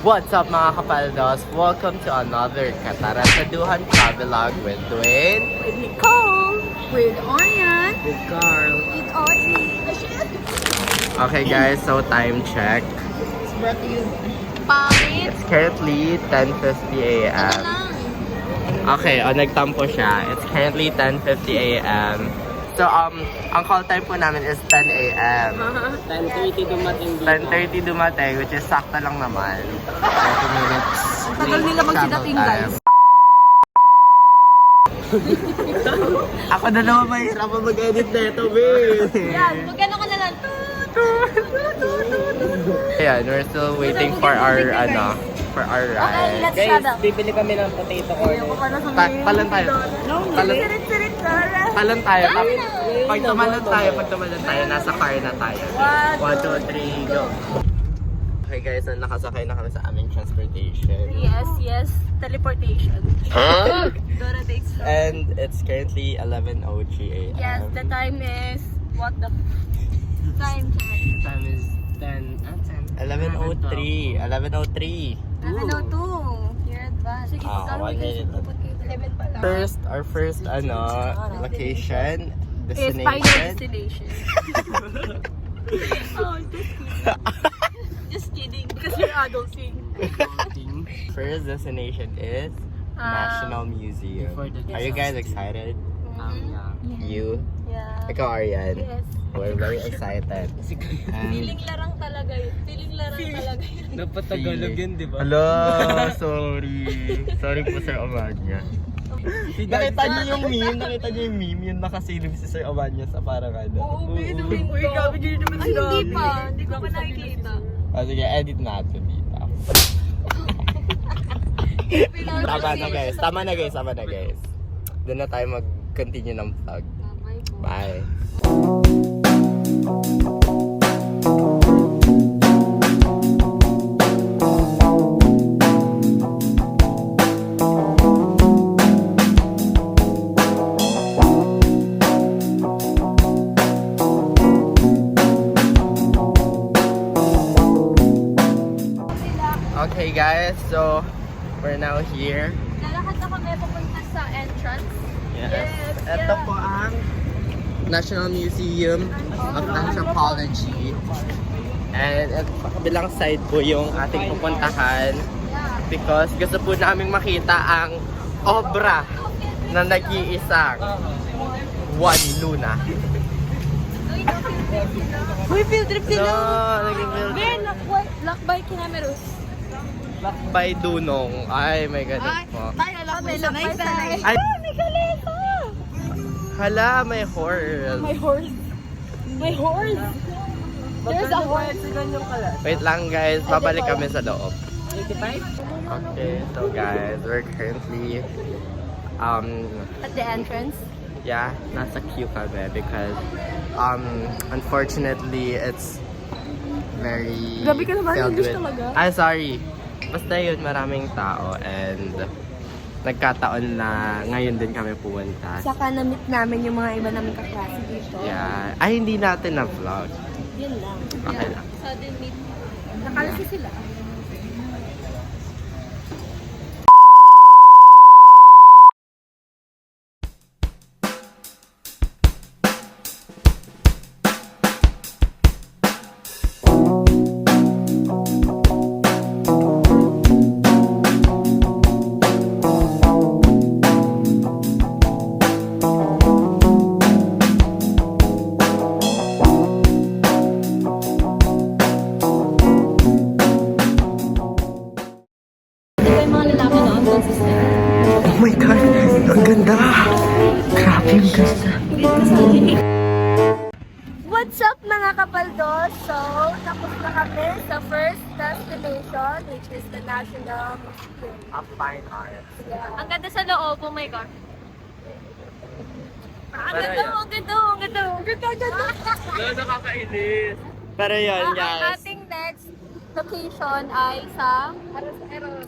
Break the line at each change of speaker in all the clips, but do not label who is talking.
What's up mga kapaldos? Welcome to another Katarataduhan Travelog with Dwayne,
With Nicole, with Orion,
with Carl.
with Audrey.
Okay guys, so time check.
It's brought to you by
It's currently 10:50 a.m. Okay, nagtampo siya. It's currently 10:50 a.m. So ang call time po namin is 10 a.m.
10:30 dumating dito.
10:30 dumating, which is sakto lang naman. 30 minutes.
Tagal nila magsidating, guys.
Ako na naman mahirap ang mag-edit na ito, babe.
Yan, magkano ka na lang?
Ayan, we're still waiting for our, for our
Okay,
ride.
let's
Guys,
shut up.
bibili kami ng potato corn.
Palan tayo. Palan tayo. Pag tumalon tayo, nasa car na tayo. 1, 2, 3, go. Okay guys, nakasakay na kami sa aming transportation.
Yes, teleportation. Dora takes from.
And it's currently 11:03 a.m.
Yes, the time is, what the time?
Time is 10.
11:03. 11:03.
11:02. You're advanced. Sige,
Ah,
magkano
1 minute.
11 pa lang.
Our first location,
Is
destination.
final destination. Oh, just kidding. Because you're adulting.
First destination is National Museum.
Before the
Are you guys excited?
Yeah.
You?
Yeah.
Ikaw, Arian?
Yes.
We're very excited. And
Feeling larang talaga yun. Feeling larang talaga yun.
Napatagalog yun, di ba?
Hello, sorry. Sorry po, Sir Amanya. Nakita niyo yung meme? Yung nakasilip si Sir Amanya sa parang ano.
Uy, gabi dito naman sila. Ay, hindi pa. Hindi ko pa nakikita.
Sige, edit natin dito. Tama na guys. Doon na tayo mag-continue ng vlog. Bye. Okay guys, so we're now here.
Lalakad na kami papunta sa entrance.
Yes. Ito po ang National Museum of Anthropology. And at kabilang side po yung ating pupuntahan because gusto po namin makita ang obra na nag-iisang Juan Luna.
Uy, field trip
No, naging field trip.
Ben, lakbay kinameros.
Lakbay Dunong. Ay, may ganun po.
Tayo lakbay sanay.
Ay,
May kalesa!
hala, may horse.
My horse. My horse. There's a horse.
Wait lang guys, babalik kami sa loob.
85?
Okay, so guys, we're currently
At the entrance.
yeah, nasa queue kami because unfortunately it's very
Grabe ka naman,
filled
English
with
talaga.
Ay, sorry. Basta yun, maraming tao and nagkataon na ngayon din kami pumunta.
Saka na-meet namin yung mga iba namin kaklase dito.
Yeah. Ay, hindi natin na-vlog.
Yun lang.
Okay lang.
Sudden meet. Nakalasi sila. Di ba yung mga lalaki noon? Consistent.
Oh my God! Ang ganda! Grabe ang ganda!
What's up mga kapaldos? So, tapos na kami sa first destination which is the National Museum.
Of Fine Arts.
Yeah. Ang ganda sa loob, oh my God. Ang ganda, ang ganda, ang ganda, ang ganda, ang ganda.
Nakakainis! Pero yun,
Ang
guys.
ating next location ay sa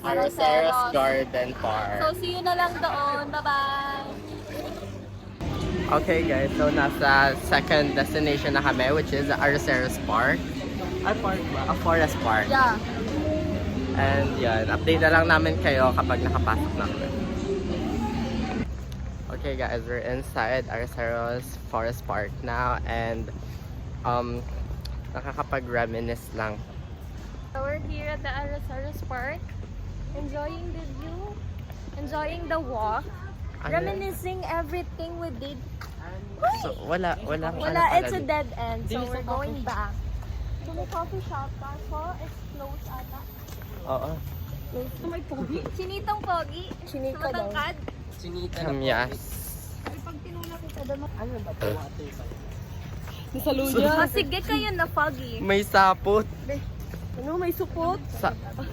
Arceros Garden Park.
So, see you na lang doon. Bye-bye!
Okay guys, so nasa second destination na kami which is Arceros Park.
Ay, park ba?
A forest park.
Yeah.
And yan, update na lang namin kayo kapag nakapasok na kami. Okay guys, we're inside Arceros Forest Park now and nakakapag-reminisce lang.
So we're here at the Arasaras Park, enjoying the view, enjoying the walk,
Ano?
reminiscing everything we did.
So, wala
Wala, it's a dead end, so we're going back. So may coffee shop, kaso it's closed ata.
Oo.
Closed. May pogi? Sinitong pogi? Sinita daw. Matangkad?
Sinita na
Kamyas.
Pag tinula kita doon,
Ano ba ito?
nasa luya. Sige kayo na foggy.
May sapot.
Ano, may supot?
Sapot.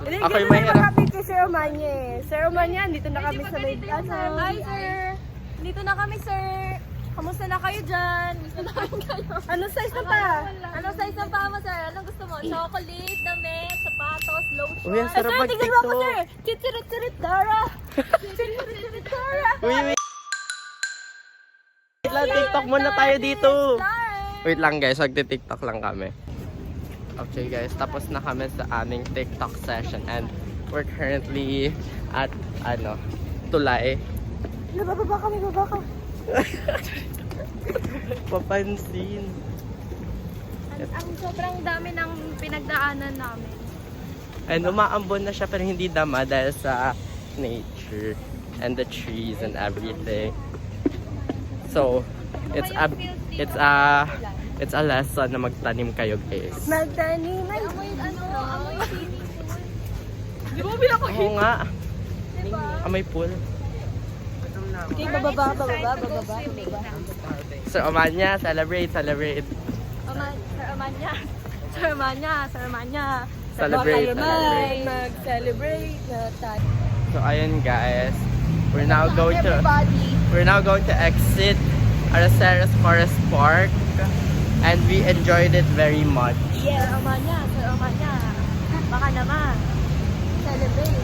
Hindi,
Ako'y
dito na
mahirap.
kami kay Sir Omanye. Sir Omanye, dito na kami sa may... Hi, sir. Dito na kami, sir. Kamusta na kayo dyan? Gusto na kayo? Anong size na pa? Anong size na pa mo, sir? Anong gusto mo? Chocolate, damit, sapatos, lotion.
Uy, ang sarap
sir, tignan mo ako,
mag-TikTok.
sir. Chichirit-chirit, Dara. Chichirit-chirit, Dara.
Uy, wait. Wait lang, TikTok muna tayo dito. Wait lang guys, magti-TikTok lang kami. Okay guys, tapos na kami sa aming TikTok session and we're currently at Tulay.
Nabababa kami, baba ka.
Papansin.
Ang sobrang dami ng pinagdaanan namin.
And umaambon na siya pero hindi dama dahil sa nature and the trees and everything. So, it's a lesson na magtanim kayo guys.
Magtanim. Amoy, amoy sili. Di ba bilang ko?
Oo nga,
Diba?
may pool.
Okay, bababa.
So, Omanya, celebrate.
Sir Amanya.
Celebrate.
Mag-celebrate na tayo.
So, ayun guys. We're now going
Everybody.
to exit Araceros Forest Park and we enjoyed it very much.
Sir Amanya. Baka naman. Celebrate.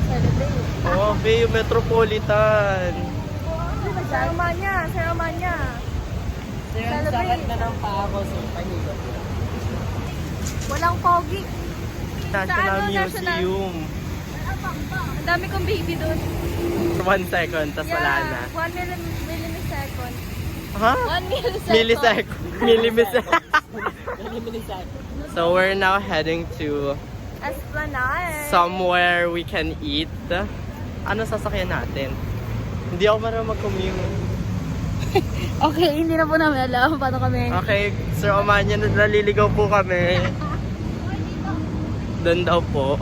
Oh, Bay Metropolitan.
Sir Amanya.
Sir, ang sakit na ng paa ko, so pahilot.
Walang pogi.
National
National?
Museum.
Ang dami kong baby doon.
1 second, tas wala na.
1 millisecond.
Ha?
1 millisecond.
Millisecond. So we're now heading to
Esplanade.
somewhere we can eat. Ano sasakyan natin? Hindi ako marunong mag-commute.
Okay, hindi na po namin alam paano kami.
Okay, Sir Omanya, naliligaw po kami. Doon daw po.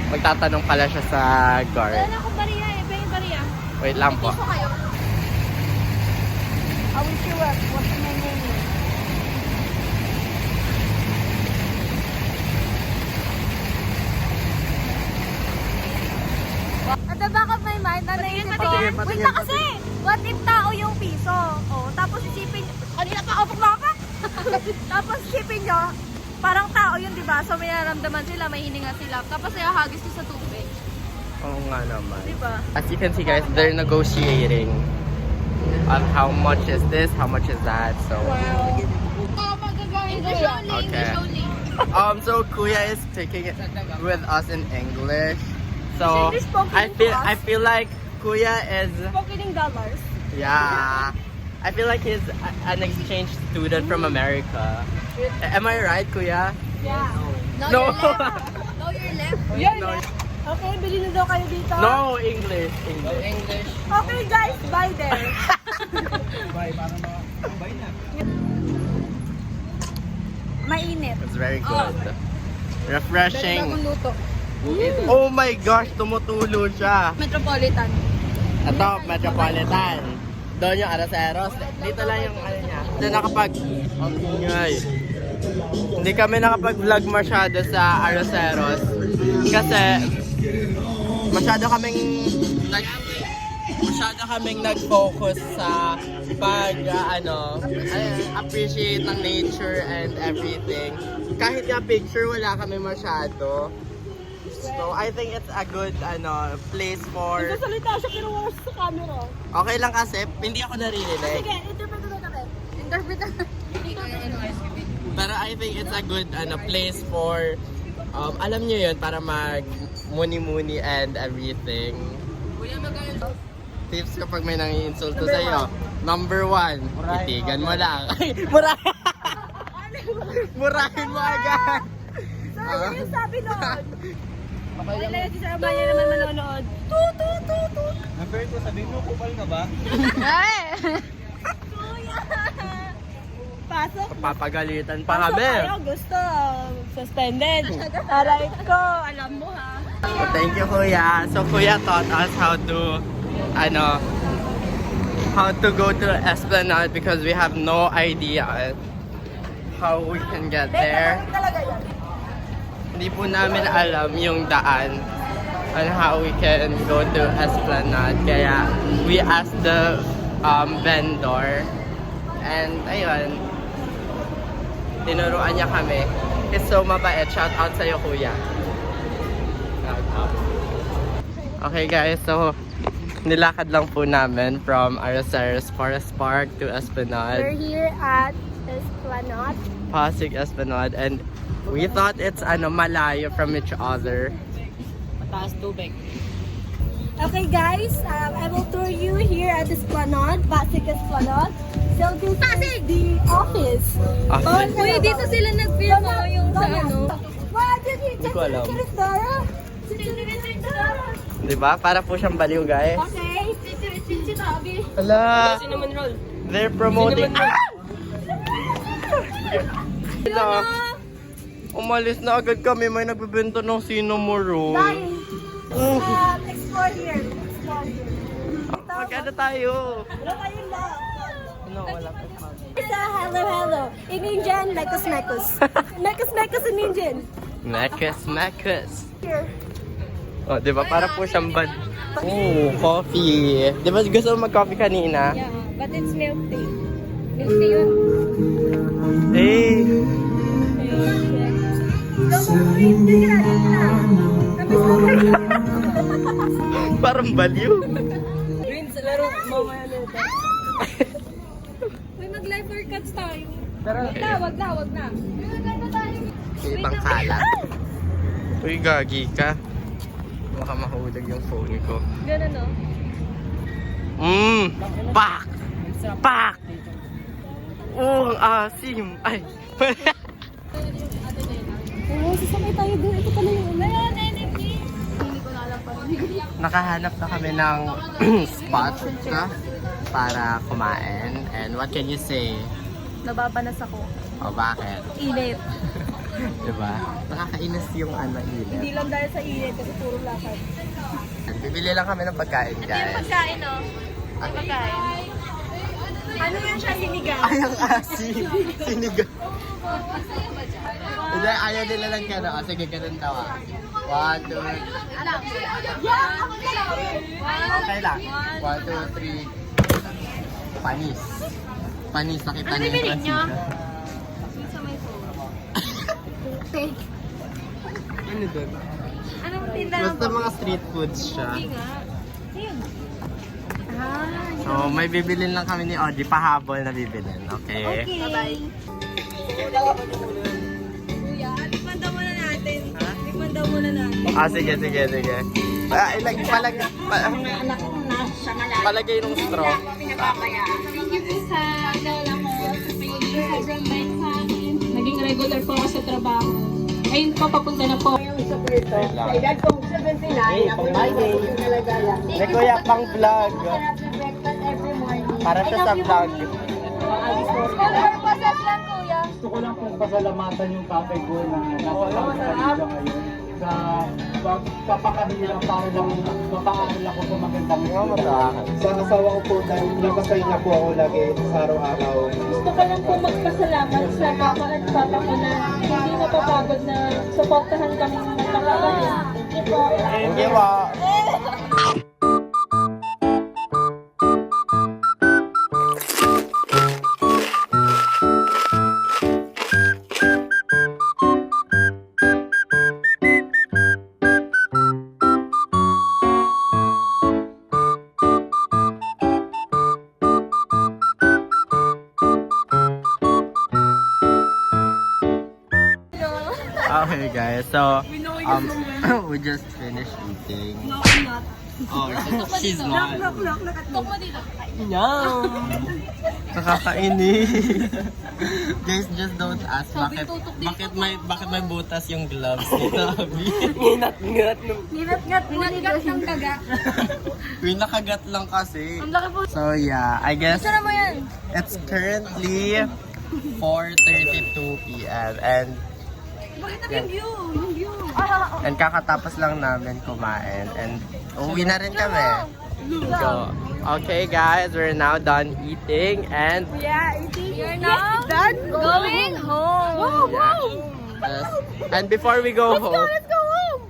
Magtatanong pala siya sa guard.
Wala akong bariya eh. Pwede bariya.
Wait lang po.
Piso kayo. I wish you well. What's your name? At the back of my mind, ano yung wait na kasi! What if tao yung piso? Oh, tapos isipin, kanina pa ako baka? Tapos isipin nyo, parang tao yun, di ba? So may nararamdaman sila, may hininga sila. Tapos ihahagis ko sa tubig.
Oo nga naman.
Di ba?
As you can see guys, they're negotiating on how much is this, how much is that. So
English only,
Okay.
English only.
so Kuya is speaking it with us in English. So
English spoken to us.
I feel like Kuya is
Spoken in dollars.
yeah. I feel like he's an exchange student from America. Am I right, Kuya?
Yeah.
No.
No, you're left.
No.
Okay, bili na daw kayo dito.
No, English.
Okay guys, bye there. Mainit.
It's very good. Refreshing.
luto.
Oh my gosh, tumutulo siya.
Metropolitan.
Ito, Metropolitan. Doon yung Araceros. Dito lang yung ano niya. Hindi kami nakapag-vlog masyado sa Araceros. Kasi masyado kaming nag-focus sa appreciate ng nature and everything. Kahit nga picture, wala kami masyado. So, I think it's a good place for...
Nagsasalita siya pero wala siya sa camera.
Okay lang kasi, hindi ako naririnig.
Sige, interpret na kami. Interpret na.
Pero I think it's a good place for Alam nyo yun, para mag muni-muni and everything. Tips kapag may nangi-insulto sa'yo. Number 1, itigan mo lang. Ay, murahin mo agad.
So, yun yung sabi noon. Okay lang si Sir Amaya naman manonood. Tut.
Number 2, sabihin mo, kupal ka ba?
Kuya! Pasok.
Papagalitan pa
Pasok
kami.
kayo, gusto. Suspended. Aray ko, alam mo ha.
So, thank you, Kuya. So, Kuya taught us how to go to Esplanade because we have no idea how we can get there.
Talaga yan.
Hindi po namin alam yung daan on how we can go to Esplanade. Kaya we asked the vendor and ayun, tinuruan niya kami. He's so mabait. Shout out sa'yo, Kuya. Shout out. Okay guys, so nilakad lang po namin from Araceres Forest Park to
We're
Esplanade.
here at Esplanade.
Pasig Esplanade, and we thought it's malayo from each other.
Mataas tubig.
Okay guys, I will tour you here at Esplanade, Pasig Esplanade. So this is the office.
Office.
Uy, dito sila nag-film yung sa ano.
Hindi ko alam.
Okay.
Diba? Para po siyang baliw, guys.
Sinabi.
Hala!
Cinnamon roll.
They're promoting...
Cinnamon roll.
Hala! Umalis na agad kami. May nagbibenta ng cinnamon roll.
Guys, explore here. Explore here.
Magkano tayo?
Wala kayong lahat.
Ano, wala pa.
Hello. In Indian, mekus. Mekus in Indian.
Mekas.
Here.
Oh, di ba? Para po siyang bad. Oh, coffee. Di ba gusto mo mag-coffee kanina?
Yeah, but it's milk tea. Milk tea yun.
Eh, parang baliw.
Green sa laro, mamaya na ito.
May mag-live workouts tayo.
Pero,
Wag na.
May ibang kalat. Uy, gagi ka. Baka mahulog yung phone ko.
Ganun no?
Pak! Pak! Oh, ang asim! Ay!
Oo, sasakay tayo doon. Ito pala yung energy. Hindi ko na alam pa.
Nakahanap na kami ng spot para kumain. And what can you say?
Nababanas ako.
O bakit?
Init.
Diba? Nakakainis yung
Hindi
init.
lang dahil sa init kasi puro lakad.
Bibili lang kami ng pagkain, guys.
Pagkain no? Ang pagkain. Ano yan siya sinigang?
Ay, ang asim! Sinigang. Hindi, ayaw nila lang ka na. Sige, ganun daw ah. 1, 2,
Yeah, ako na lang.
okay lang. 1, 2, 3. Panis. Panis, nakita
Ano
niyo yung
bibili niyo?
transistor.
Sa may phone.
Ano doon?
Anong tinda ng
Basta mga street foods siya.
Hindi nga. Ayun.
So, may bibilin lang kami ni Audrey. Pahabol na bibilin. Okay?
Okay. Bye-bye. Kuya, tikman daw muna natin.
Ha?
Tikman daw muna natin.
Ah, sige. Palagay ng straw.
Naging regular po ako sa trabaho. Ayun po, papunta na po.
Sa edad kong 79, ako yung nalagaya. May kuya pang vlog. Para siya sa vlog.
Purposes lang, kuya.
Gusto ko lang pong pasalamatan yung tatay ko na nasa Canada ngayon sa pagpapakahirap para lang mapaaral ako sa magandang Sa asawa ko po dahil napasay na po ako lagi sa araw-araw.
Gusto ko lang po magpasalamat sa mama at papa ko na hindi napapagod na suportahan kami ng magkakapatid. Thank you po.
Thank you, po. Okay guys, so we just finished eating.
No, I'm not.
Oh, she's not.
Look at me.
Nakakainis. Guys, just don't ask bakit may butas yung gloves ni Tabi.
Nginat-ngat nung...
Ninat-ngat ng daga.
Uy, nakagat lang kasi.
Ang laki po.
So yeah, I guess
Saan mo yan?
it's currently 4:32 p.m. and
Bakit yung view? Yung view.
and kakatapos lang namin kumain and uwi na rin kami. So, okay guys, we're now done eating and
Yeah, you're now going home.
yes. And before we go home,
Let's go home.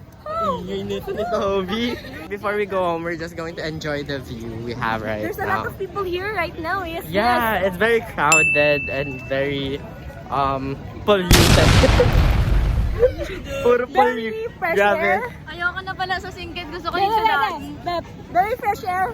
Init ni Toby. Before we go home, we're just going to enjoy the view we have right
There's a lot
now.
of people here right now. Yes.
Yeah, it's very crowded and very polluted. Puro
Very fresh
Grabe.
air. Ayoko na pala sa Singkit. Gusto ko yung sa daan. Very fresh air.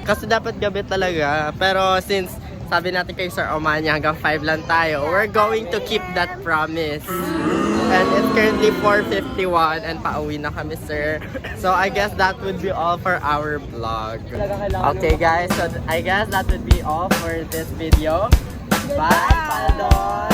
Kasi dapat gabi talaga. Pero since sabi natin kay Sir Omanya hanggang 5 lang tayo, we're going to keep that promise. And it's currently 4:51 and pauwi na kami, sir. So I guess that would be all for our vlog. Okay guys, so I guess that would be all for this video. Bye, Paladon!